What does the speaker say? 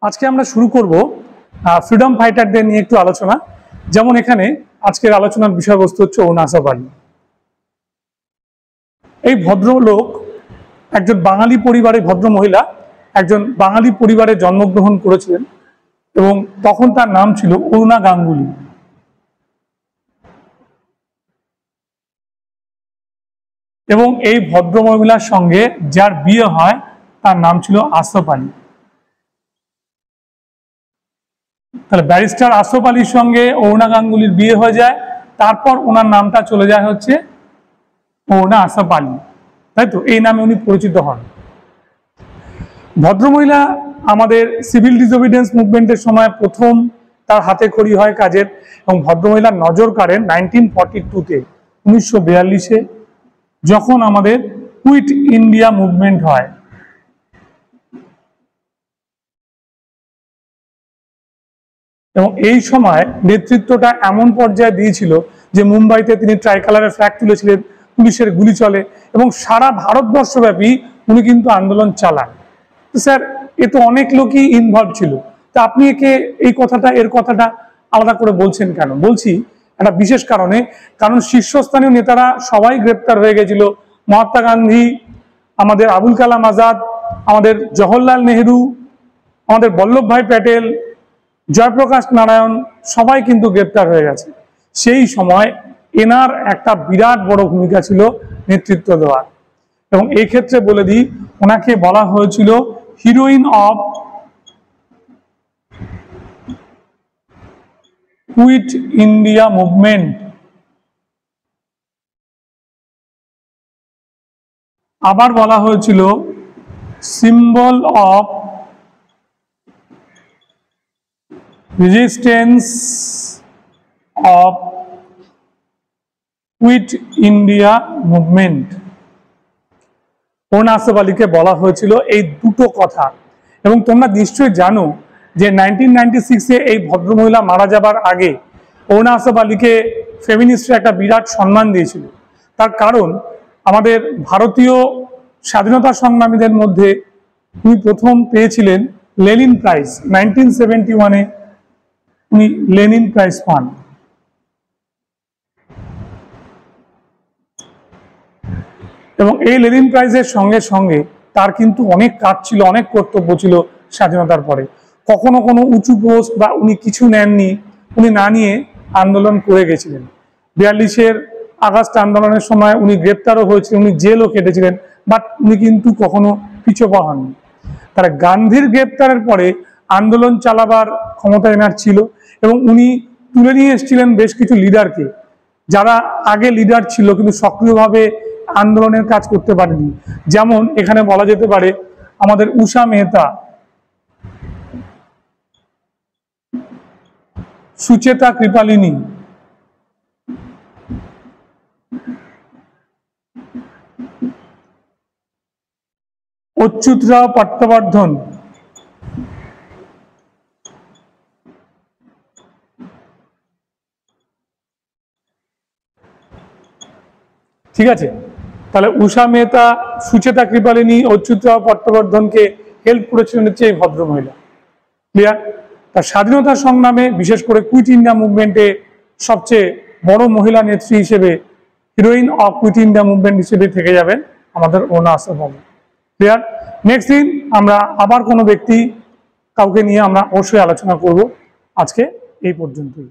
আজকে আমরা শুরু করব ফ্রিডম ফাইটারদের নিয়ে একটু আলোচনা। যেমন এখানে আজকের আলোচনার বিষয়বস্তু হচ্ছে অরুণা আসফ আলী। এই ভদ্রলোক একজন বাঙালি পরিবারে, ভদ্র মহিলা একজন বাঙালি পরিবারে জন্মগ্রহণ করেছিলেন এবং তখন তার নাম ছিল অরুণা গাঙ্গুলি। এবং এই ভদ্র মহিলার সঙ্গে যার বিয়ে হয় তার নাম ছিল আসফ আলী। তাহলে ব্যারিস্টার আসফ আলীর সঙ্গে অরুণা গাঙ্গুলির বিয়ে হয়ে যায়, তারপর ওনার নামটা চলে যায় হচ্ছে অরুণা আসফ আলী, তাই তো? এই নামে উনি পরিচিত হন। ভদ্রমহিলা আমাদের সিভিল ডিসোবিডিয়েন্স মুভমেন্টের সময় প্রথম তার হাতে খড়ি হয় কাজের, এবং ভদ্রমহিলার নজর কাড়েন 1942-তে, 1942-এ, যখন আমাদের কুইট ইন্ডিয়া মুভমেন্ট হয়। এবং এই সময় নেতৃত্বটা এমন পর্যায়ে দিয়েছিল যে মুম্বাইতে তিনি ট্রাইকালারের ফ্ল্যাগ তুলেছিলেন, পুলিশের গুলি চলে এবং সারা ভারতবর্ষব্যাপী উনি কিন্তু আন্দোলন চালান। তো স্যার, এ তো অনেক লোকই ইনভলভ ছিল, তা আপনি এর কথাটা আলাদা করে বলছেন কেন? বলছি একটা বিশেষ কারণে, কারণ শীর্ষস্থানীয় নেতারা সবাই গ্রেপ্তার হয়ে গেছিল। মহাত্মা গান্ধী, আমাদের আবুল কালাম আজাদ, আমাদের জওহরলাল নেহেরু, আমাদের বল্লভভাই প্যাটেল, জয়প্রকাশ নারায়ণ, সবাই কিন্তু গ্রেপ্তার হয়ে গেছে। সেই সময় এনার একটা বিরাট বড় ভূমিকা ছিল নেতৃত্ব দেওয়ার। এবং এই ক্ষেত্রে বলে দিই, ওনাকে বলা হয়েছিল heroine of Quit India movement. আবার বলা হয়েছিল symbol of resistance of Quit India movement. Aruna Asaf আলীকে বলা হয়েছিল এই দুটো কথা। এবং তোমরা নিশ্চয়ই জানো যে 1996-এ এই ভদ্রমহিলা মারা যাবার আগে অরুণা আসফ আলীকে ফেমিনিস্টরা একটা বিরাট সম্মান দিয়েছিল। তার কারণ আমাদের ভারতীয় স্বাধীনতা সংগ্রামীদের মধ্যে উনি প্রথম পেয়েছিলেন লেনিন প্রাইজ। 1971-এ উনি লেনিন প্রাইজ পান। এবং এই লেনিন প্রাইজের সঙ্গে সঙ্গে তার কিন্তু অনেক কাজ ছিল, অনেক কর্তব্য ছিল স্বাধীনতার পরে। কখনো কোনো উঁচু পোস্ট বা উনি কিছু নেননি, উনি না নিয়ে আন্দোলন করে গেছিলেন। 42-এর আগস্ট আন্দোলনের সময় উনি গ্রেপ্তারও হয়েছিলেন, উনি জেলও কেটেছিলেন, বাট উনি কিন্তু কখনো পিছপা হননি। তারা গান্ধীর গ্রেপ্তারের পরে আন্দোলন চালাবার ক্ষমতা এনার ছিল এবং উনি তুলে নিয়ে এসেছিলেন বেশ কিছু লিডারকে, যারা আগে লিডার ছিল কিন্তু সক্রিয়ভাবে আন্দোলনের কাজ করতে পারেনি। যেমন এখানে বলা যেতে পারে আমাদের উষা মেহতা, সুচেতা কৃপালিনী, অচ্যুতরাও পট্টবর্ধন, ঠিক আছে? তাহলে উষা মেহতা, সুচেতা কৃপালিনী, অচ্যুতরাও পট্টবর্ধনকে হেল্প করেছিলেন হচ্ছে এই ভদ্রমহিলা। ক্লিয়ার? তার স্বাধীনতা সংগ্রামে, বিশেষ করে কুইট ইন্ডিয়া মুভমেন্টে সবচেয়ে বড় মহিলা নেত্রী হিসেবে, heroine of Quit India movement হিসেবে থেকে যাবেন আমাদের অরুণা আসফ আলী। ক্লিয়ার? নেক্সট দিন আমরা আবার কোনো ব্যক্তি কাউকে নিয়ে আমরা অবশ্যই আলোচনা করব। আজকে এই পর্যন্তই।